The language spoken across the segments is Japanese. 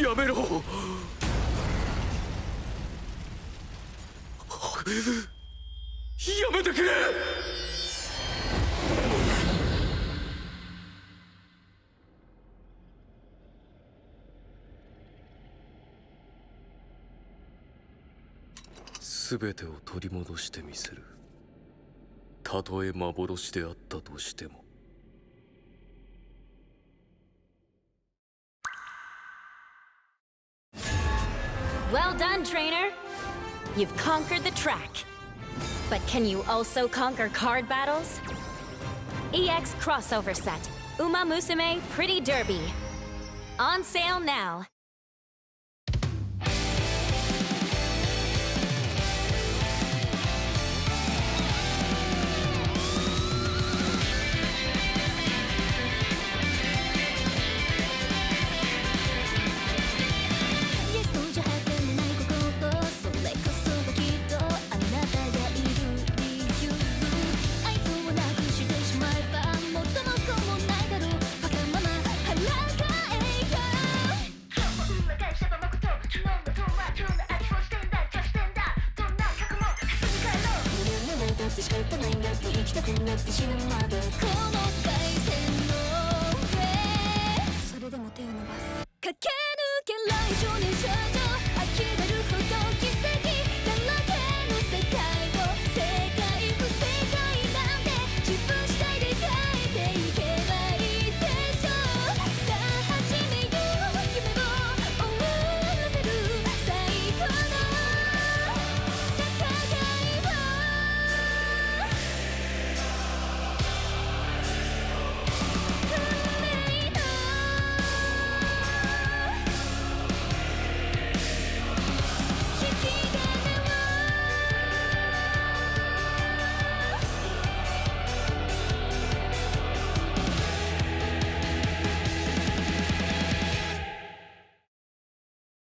やめろ。やめてくれ。全てを取り戻してみせる。たとえ幻であったとしても。Well done, trainer! You've conquered the track. But can you also conquer card battles? EX Crossover Set, Uma Musume Pretty Derby. On sale now.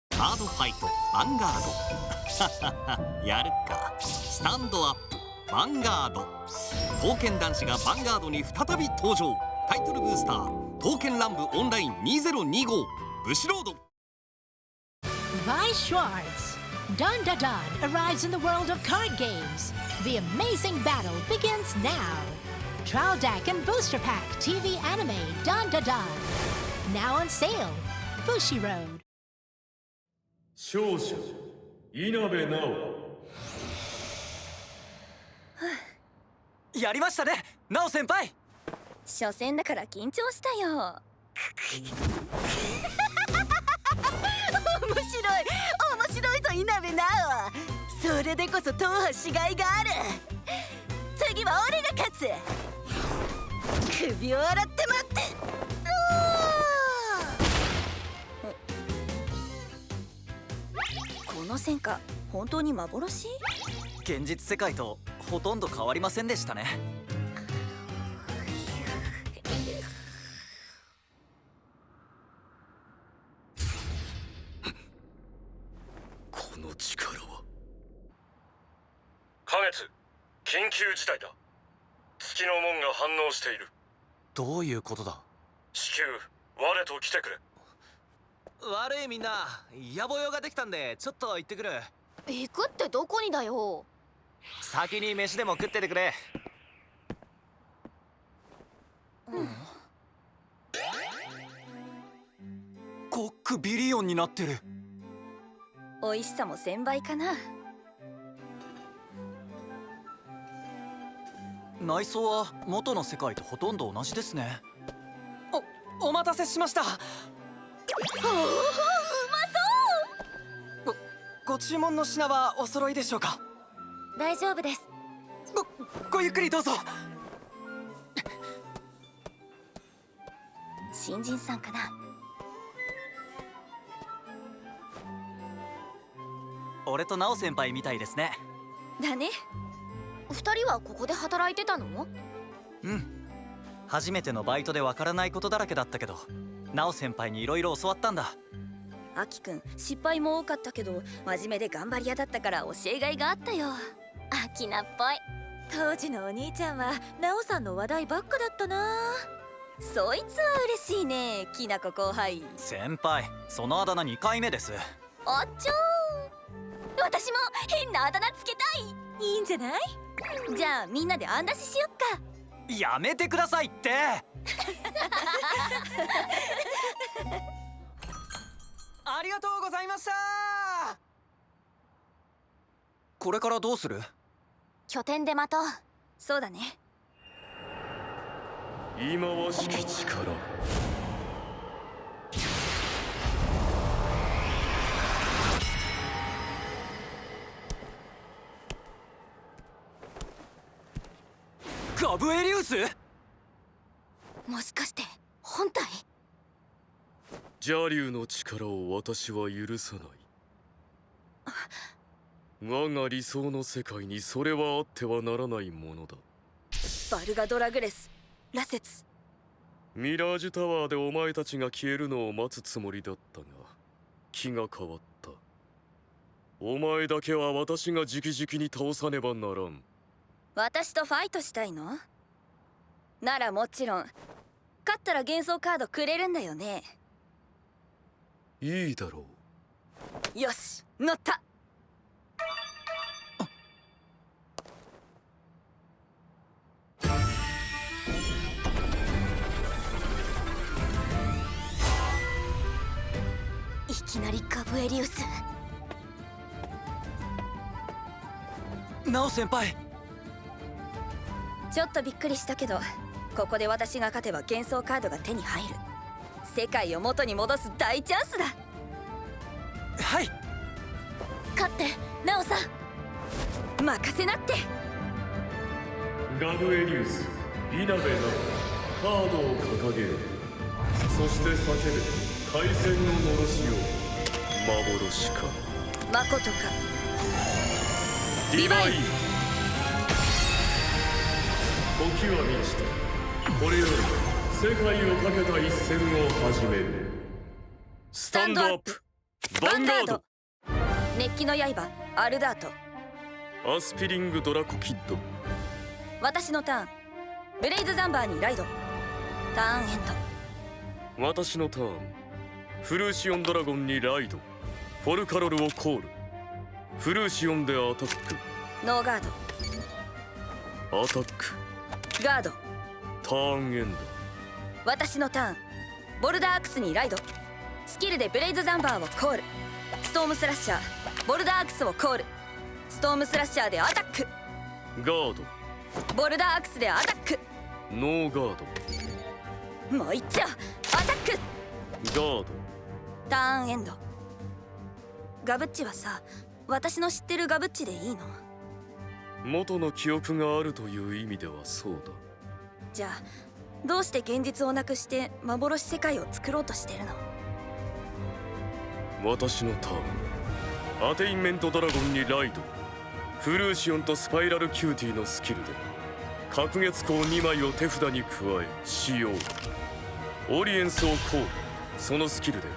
カードファイトヴァンガードやるか。スタンドアップヴァンガード。刀剣男子がヴァンガードに再び登場。タイトルブースター刀剣乱舞オンライン2025ブシロード。 By Schwartz, Dun Da Dun arrives in the world of card games. The amazing battle begins now. Trial Deck and Booster Pack TV Anime Dun Da Dun. Now on sale. Bushiroad. 勝者稲部直。やりましたね、ナオ先輩。初戦だから緊張したよ。面白いぞ稲部直。それでこそ党派しがいがある。次は俺が勝つ。首を洗って待って。この戦果本当に幻？現実世界とほとんど変わりませんでしたね。この力は。花月、緊急事態だ。月の門が反応している。どういうことだ。至急我と来てくれ。悪いみんな、野暮用ができたんでちょっと行ってくる。行くってどこにだよ。先に飯でも食っててくれ。コックビリオンになってる。美味しさも1000倍かな。内装は元の世界とほとんど同じですね。お待たせしました。ご注文の品はお揃いでしょうか。大丈夫です。ごゆっくりどうぞ。新人さんかな。俺とナオ先輩みたいですね。だね。二人はここで働いてたの？うん。初めてのバイトでわからないことだらけだったけど、ナオ先輩にいろいろ教わったんだ。アキくん失敗も多かったけど真面目で頑張り屋だったから教えがいがあったよ。アキナっぽい。当時のお兄ちゃんはナオさんの話題ばっかだったな。そいつは嬉しいね、きなこ後輩。先輩、そのあだ名2回目です。あっちょー、私も変なあだ名つけたい。いいんじゃない？じゃあみんなであん出ししよっか。やめてくださいって。ありがとうございました。これからどうする？拠点で待とう。そうだね。忌まわしき力。ガブエリウス？もしかして本体？邪竜の力を私は許さない。我が理想の世界にそれはあってはならないものだ。バルガドラグレス、ラセツ。ミラージュタワーでお前たちが消えるのを待つつもりだったが気が変わった。お前だけは私が直々に倒さねばならん。私とファイトしたいの？ならもちろん勝ったら幻想カードくれるんだよね。いいだろう。よし、乗った。いきなりガブエリウス。ナオ先輩、ちょっとびっくりしたけど、ここで私が勝てば幻想カードが手に入る。世界を元に戻す大チャンスだ。はい。勝ってナオさん、任せなって。ガブエリウス、イナベなどカードを掲げる。そして叫べ海戦ののろしを。幻か誠か。ディバイン。時は満ちた。これより世界をかけた一戦を始める。スタンドアップヴァンガード。熱気の刃アルダート。アスピリングドラコキッド。私のターン。ブレイズザンバーにライド。ターンエンド。私のターン。フルーシオンドラゴンにライド。フォルカロルをコール。フルーシオンでアタック。ノーガード。アタック。ガード。ターンエンド。私のターン。ボルダーアクスにライド。スキルでブレイズザンバーをコール。ストームスラッシャー。ボルダーアクスをコール。ストームスラッシャーでアタック。ガード。ボルダーアクスでアタック。ノーガード。もう一丁アタック。ガード。ターンエンド。ガブッチはさ、私の知ってるガブッチでいいの？元の記憶があるという意味ではそうだ。じゃあどうして現実をなくして幻世界を作ろうとしてるの？私のターン。アテインメントドラゴンにライド。フルーシオンとスパイラルキューティーのスキルで隔月光2枚を手札に加え使用。オリエンスをコール。そのスキルで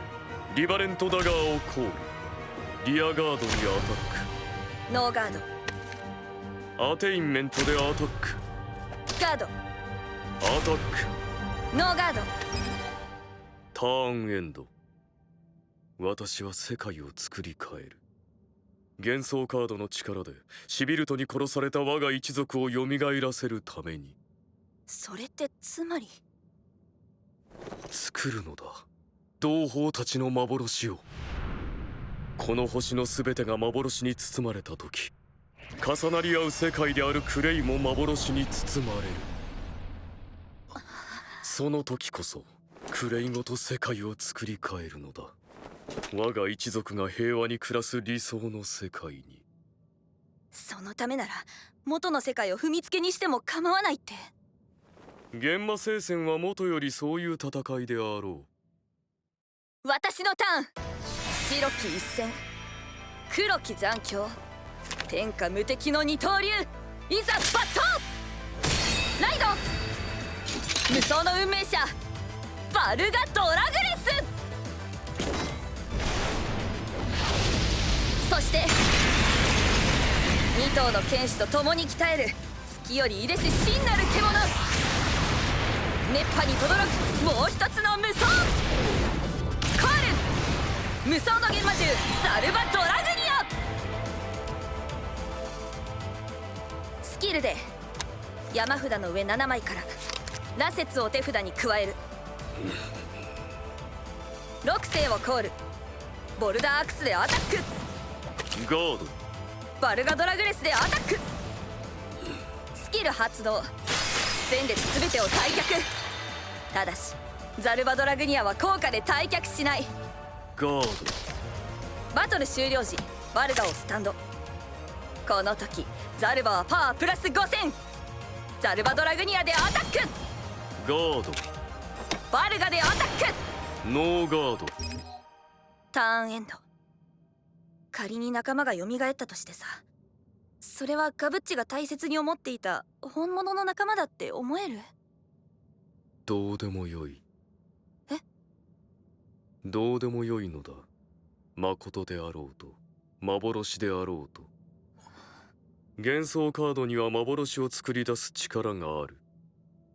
リバレントダガーをコール。リアガードにアタック。ノーガード。アテインメントでアタック。ガード。アタック。ノーガード。ターンエンド。私は世界を作り変える。幻想カードの力でシビルトに殺された我が一族を蘇らせるために。それってつまり作るのだ、同胞たちの幻を。この星の全てが幻に包まれた時、重なり合う世界であるクレイも幻に包まれる。その時こそクレイごと世界を作り変えるのだ。我が一族が平和に暮らす理想の世界に。そのためなら元の世界を踏みつけにしても構わないって。幻魔聖戦は元よりそういう戦いであろう。私のターン。白き一戦、黒き残響、天下無敵の二刀流。いざバットライド。無双の運命者バルガドラグレス。そして2頭の剣士と共に鍛える月よりいでし真なる獣。熱波に轟くもう一つの無双コール無双の幻魔獣ザルバドラグニアスキルで山札の上7枚から羅刹を手札に加える6星をコールボルダーアクスでアタックガード。バルガドラグレスでアタックスキル発動前列全てを退却ただしザルバドラグニアは効果で退却しないガード。バトル終了時バルガをスタンドこの時ザルバはパワープラス5000ザルバドラグニアでアタックガード。バルガでアタックノーガード。ターンエンド仮に仲間が蘇ったとしてさそれはガブッチが大切に思っていた本物の仲間だって思えるどうでもよい。え？どうでもよいのだ。誠であろうと幻であろうと。幻想カードには幻を作り出す力がある。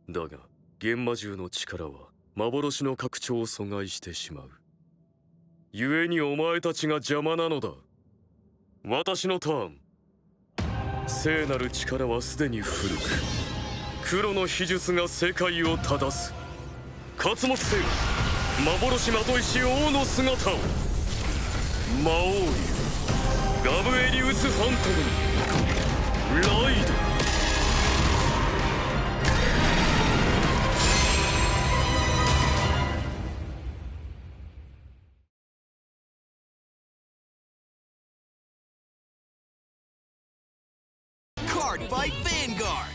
だが幻魔獣の力は幻の拡張を阻害してしまう。故にお前たちが邪魔なのだ。私のターン。聖なる力はすでに古く黒の秘術が世界を正す。刮目せよ幻まといし王の姿を。魔王竜ガブエリウス・ファントムにライド。Card Fight Vanguard!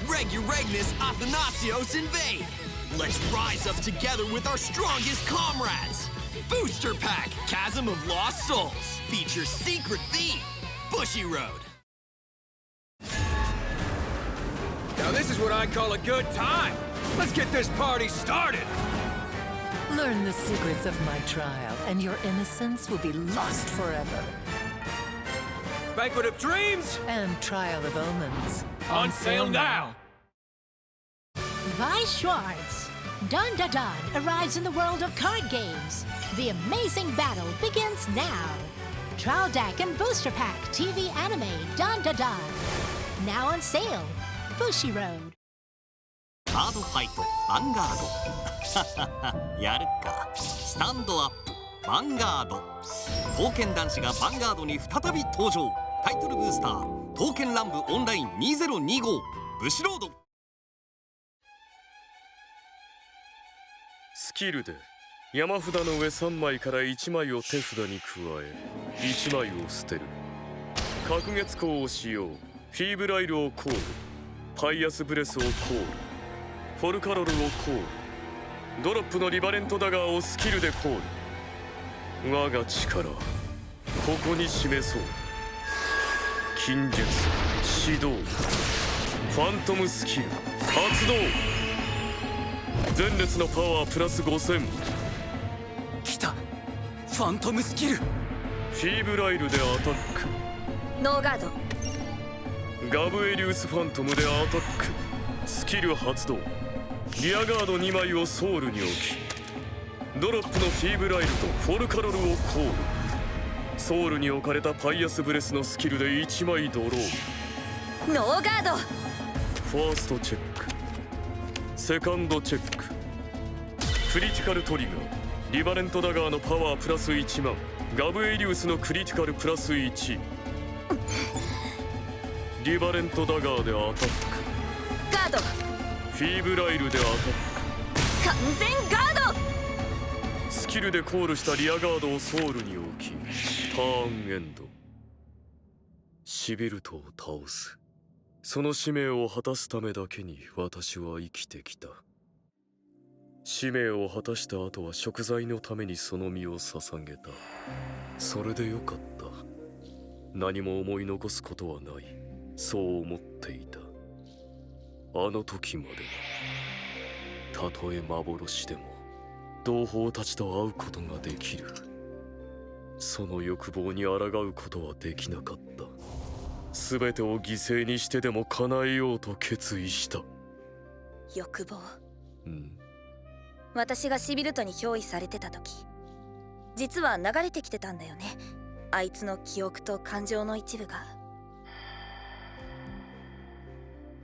Regularness Athanasios invade! Let's rise up together with our strongest comrades! Booster Pack Chasm of Lost Souls features Secret Theme Bushy Road. Now this is what I call a good time! Let's get this party started! Learn the secrets of my trial, and your innocence will be lost forever. Banquet of Dreams! And Trial of Omens. On sale now! Vi Schwartz. Dun Da Dun arrives in the world of card games. The amazing battle begins now. Trial Deck and Booster Pack TV anime Dun Da Dun. Now on sale. Bushiroad. カードファイトヴァンガードやるか。スタンドアップヴァンガード。刀剣男子がヴァンガードに再び登場。タイトルブースター刀剣乱舞オンライン2025ブシロード。スキルで山札の上3枚から1枚を手札に加え1枚を捨てる。隔月光を使用。フィーブライルをコール。パイアスブレスをコール。フォルカロルをコール。ドロップのリバレントダガーをスキルでコール。我が力ここに示そう。近術始動。ファントムスキル発動。前列のパワープラス5000。来たファントムスキル。フィーブライルでアタック。ノーガードガブエリウスファントムでアタック。スキル発動。リアガード2枚をソウルに置きドロップのフィーブライルとフォルカロルをコール。ソウルに置かれたパイアスブレスのスキルで1枚ドロー。ノーガードファーストチェック。セカンドチェック。クリティカルトリガー。リバレントダガーのパワープラス1万。ガブエリウスのクリティカルプラス1。リバレントダガーでアタック。ガードフィーブライルでアタック。完全ガードスキルでコールしたリアガードをソウルに置きターンエンド。シビルトを倒す。その使命を果たすためだけに私は生きてきた。使命を果たした後は贖罪のためにその身を捧げた。それでよかった。何も思い残すことはない。そう思っていた。あの時までたとえ幻でも同胞たちと会うことができる。その欲望に抗うことはできなかった。全てを犠牲にしてでも叶えようと決意した。欲望私がシビルトに憑依されてた時、実は流れてきてたんだよね。あいつの記憶と感情の一部が。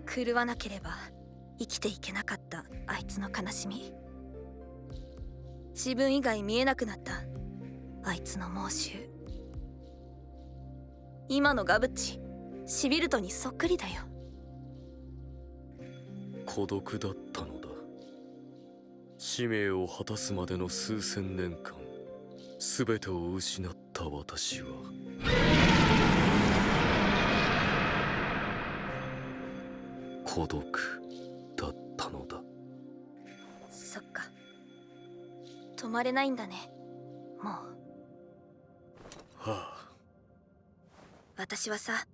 狂わなければ生きていけなかったあいつの悲しみ、自分以外見えなくなったあいつの猛襲。今のガブッチ、シビルトにそっくりだよ。孤独だったのだ。使命を果たすまでの数千年間、全てを失った私は孤独だったのだ。そっか、止まれないんだね、もう。はあ。私はさ、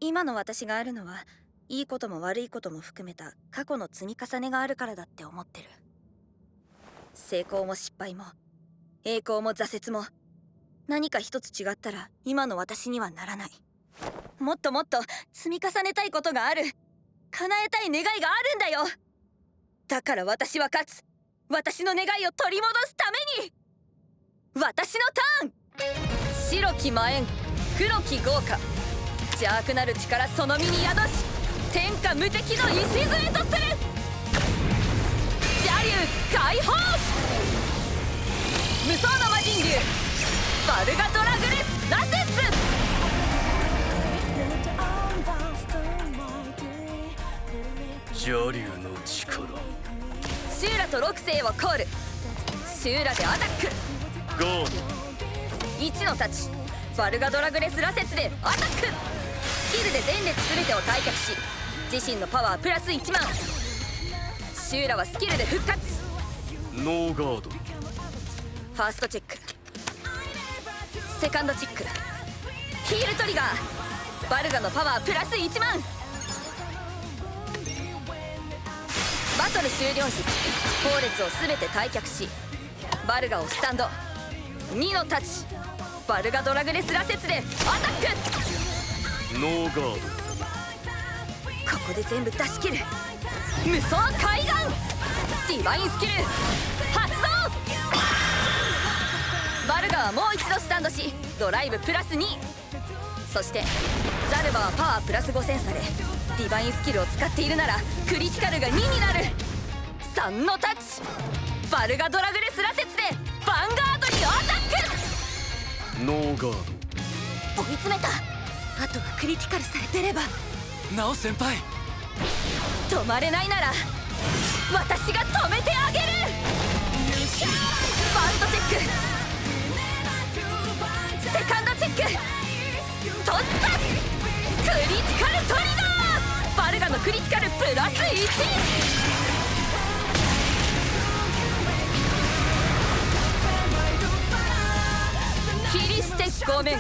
今の私があるのはいいことも悪いことも含めた過去の積み重ねがあるからだって思ってる。成功も失敗も栄光も挫折も、何か一つ違ったら今の私にはならない。もっともっと積み重ねたいことがある、叶えたい願いがあるんだよ。だから私は勝つ。私の願いを取り戻すために。私のターン。白き魔炎、黒き豪華、邪悪なる力その身に宿し、天下無敵の礎とする。邪竜解放。無双の魔人竜バルガドラグレスラセッツ。邪竜の力。シューラと6世をコール。シューラでアタック。ガード。1のタッチ、バルガドラグレスラセツでアタック。スキルで前列全てを退却し、自身のパワープラス1万。シューラはスキルで復活。ノーガード。ファーストチェック、セカンドチェック、ヒールトリガー。バルガのパワープラス1万。バトル終了時、後列を全て退却し、バルガをスタンド。2のタッチ、バルガドラグレスラセツでアタック。ノーガード。ここで全部出し切る。無双海岸ディバインスキル発動。バルガはもう一度スタンドし、ドライブプラス2。そしてザルバはパワープラス5000され、ディバインスキルを使っているならクリティカルが2になる。3のタッチ、バルガドラグレスラセツでヴァンガードにアタック。ノーガード。追い詰めた。あとはクリティカルされてれば。ナオ先輩、止まれないなら私が止めてあげる。ファーストチェック、セカンドチェック、取った。クリティカルトリガー。バルガのクリティカルプラス1。切り捨てごめん。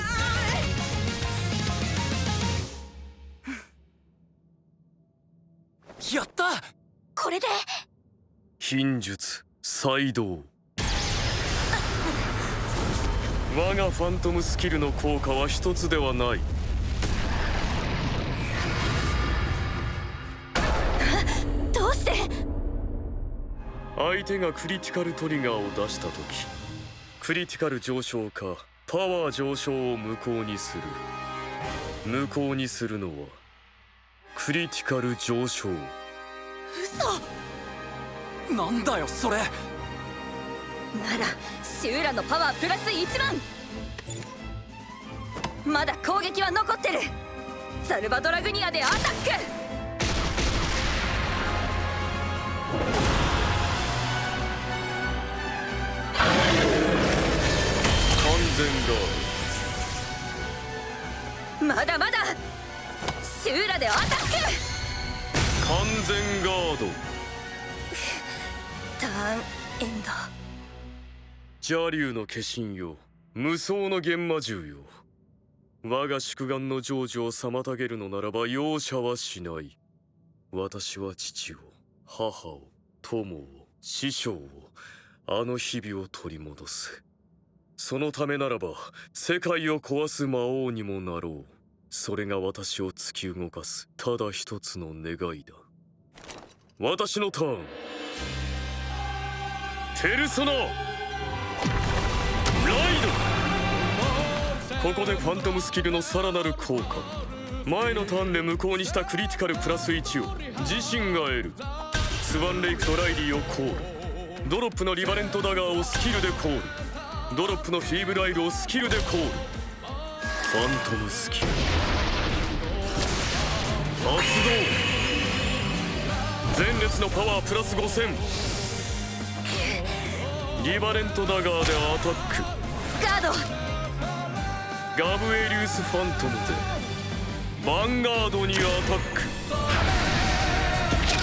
やった。これで品術再動。我がファントムスキルの効果は一つではない。どうして。相手がクリティカルトリガーを出した時、クリティカル上昇かパワー上昇を無効にする。無効にするのはクリティカル上昇。嘘。なんだよそれ。ならシューラのパワープラス1万。まだ攻撃は残ってる。ザルバドラグニアでアタック。完全ガーまだまだ。シューラでアタック。ド。完全ガード。ターンエンド。邪竜の化身よ、無双の幻魔獣よ。我が宿願の成就を妨げるのならば容赦はしない。私は父を、母を、友を、師匠を、あの日々を取り戻す。そのためならば世界を壊す魔王にもなろう。それが私を突き動かすただ一つの願いだ。私のターン。ペルソナライド。ここでファントムスキルのさらなる効果。前のターンで無効にしたクリティカルプラス1を自身が得る。スワンレイクとライリーをコール。ドロップのリバレントダガーをスキルでコール。ドロップのフィーブルアイルをスキルでコール。ファントムスキル発動。前列のパワープラス5000。リバレントダガーでアタック。ガード。ガブエリウスファントムでヴァンガードにアタック。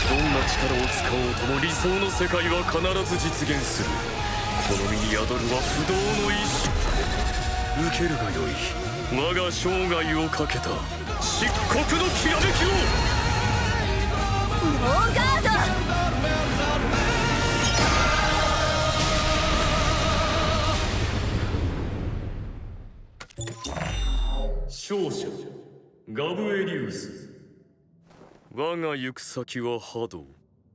どんな力を使おうとも理想の世界は必ず実現する。この身に宿るは不動の意志。受けるがよい。我が生涯をかけた漆黒のきらめきを。ノーガード。勝者ガブエリウス。我が行く先は波動。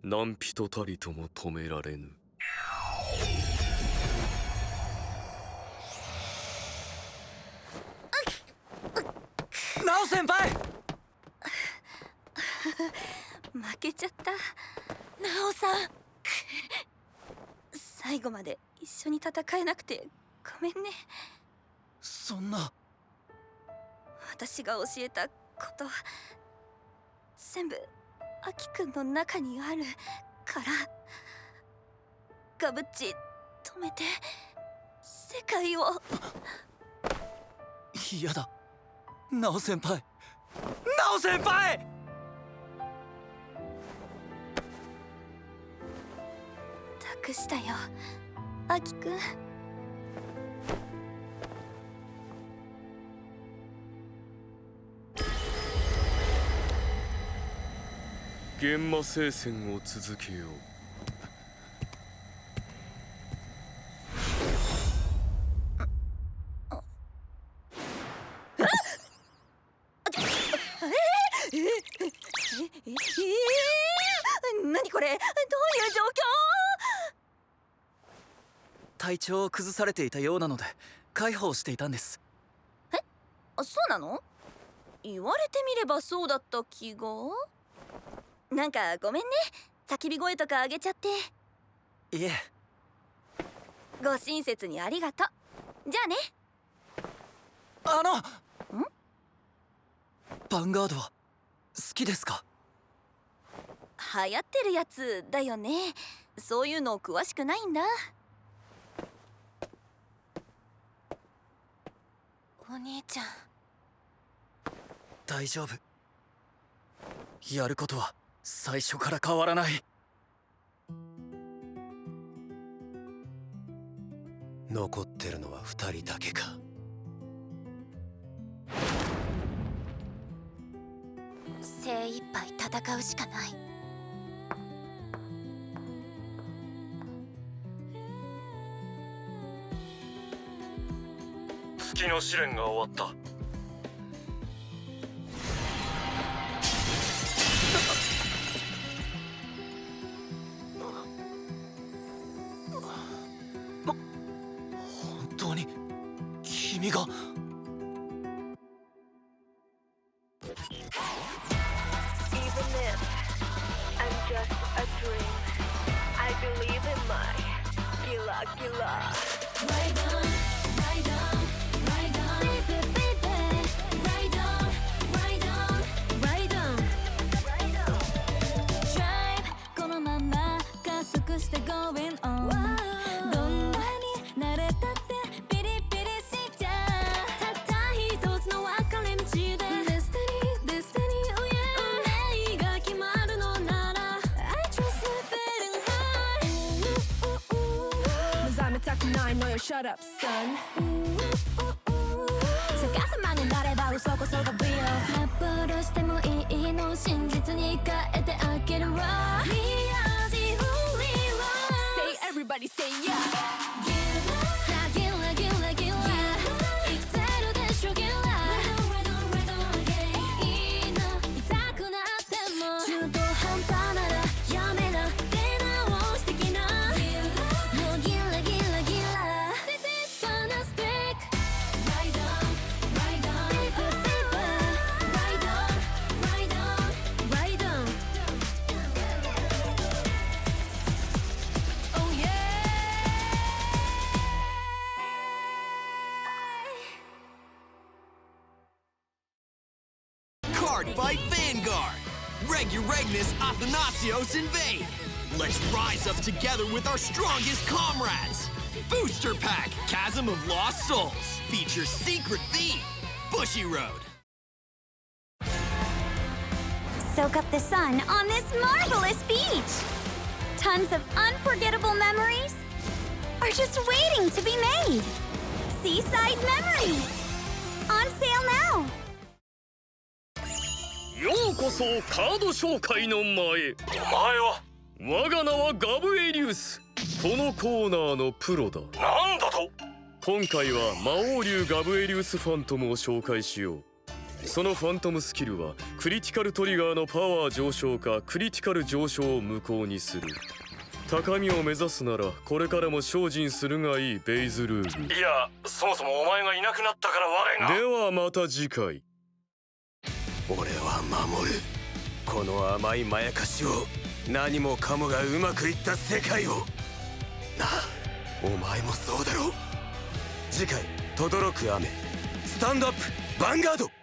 何人たりとも止められぬ。ナオ先輩。負けちゃった。ナオさん。最後まで一緒に戦えなくてごめんね。そんな。私が教えたこと全部アキくんの中にあるから。ガブッチ止めて世界を。嫌だ、ナオ先輩。ナオ先輩。託したよアキくん。幻魔聖戦を続けよう。何これ、どういう状況？体調を崩されていたようなので介抱していたんです。え、そうなの？言われてみればそうだった気が。なんかごめんね、叫び声とかあげちゃって。いえ。ご親切にありがとう。じゃあね。ヴァンガードは好きですか？流行ってるやつだよね。そういうの詳しくないんだ。お兄ちゃん。大丈夫。やることは最初から変わらない。残ってるのは2人だけか。精一杯戦うしかない。月の試練が終わった。本当に君が。Shut up, son. 逆さまになれば嘘こそが real。 幻してもいいの真実に変えてあげるわ。 We are the only ones. Say everybody say yeah. さあギラギラギラ生きてるでしょギラ。いいの痛くなっても中途半端ならやめ Fight Vanguard! Regulus Athanasios invade! Let's rise up together with our strongest comrades! Booster Pack Chasm of Lost Souls features secret theme Bushy Road. Soak up the sun on this marvelous beach! Tons of unforgettable memories are just waiting to be made! Seaside Memories! On sale now! ようこそカード紹介の前。お前は我が名はガブエリウス。このコーナーのプロだ。なんだと。今回は魔王竜ガブエリウスファントムを紹介しよう。そのファントムスキルはクリティカルトリガーのパワー上昇かクリティカル上昇を無効にする。高みを目指すならこれからも精進するがいいベイズルール。いや、そもそもお前がいなくなったから我が。ではまた次回。俺は守る。この甘いまやかしを、何もかもがうまくいった世界を。なあ、お前もそうだろう。次回轟く雨、スタンドアップヴァンガード。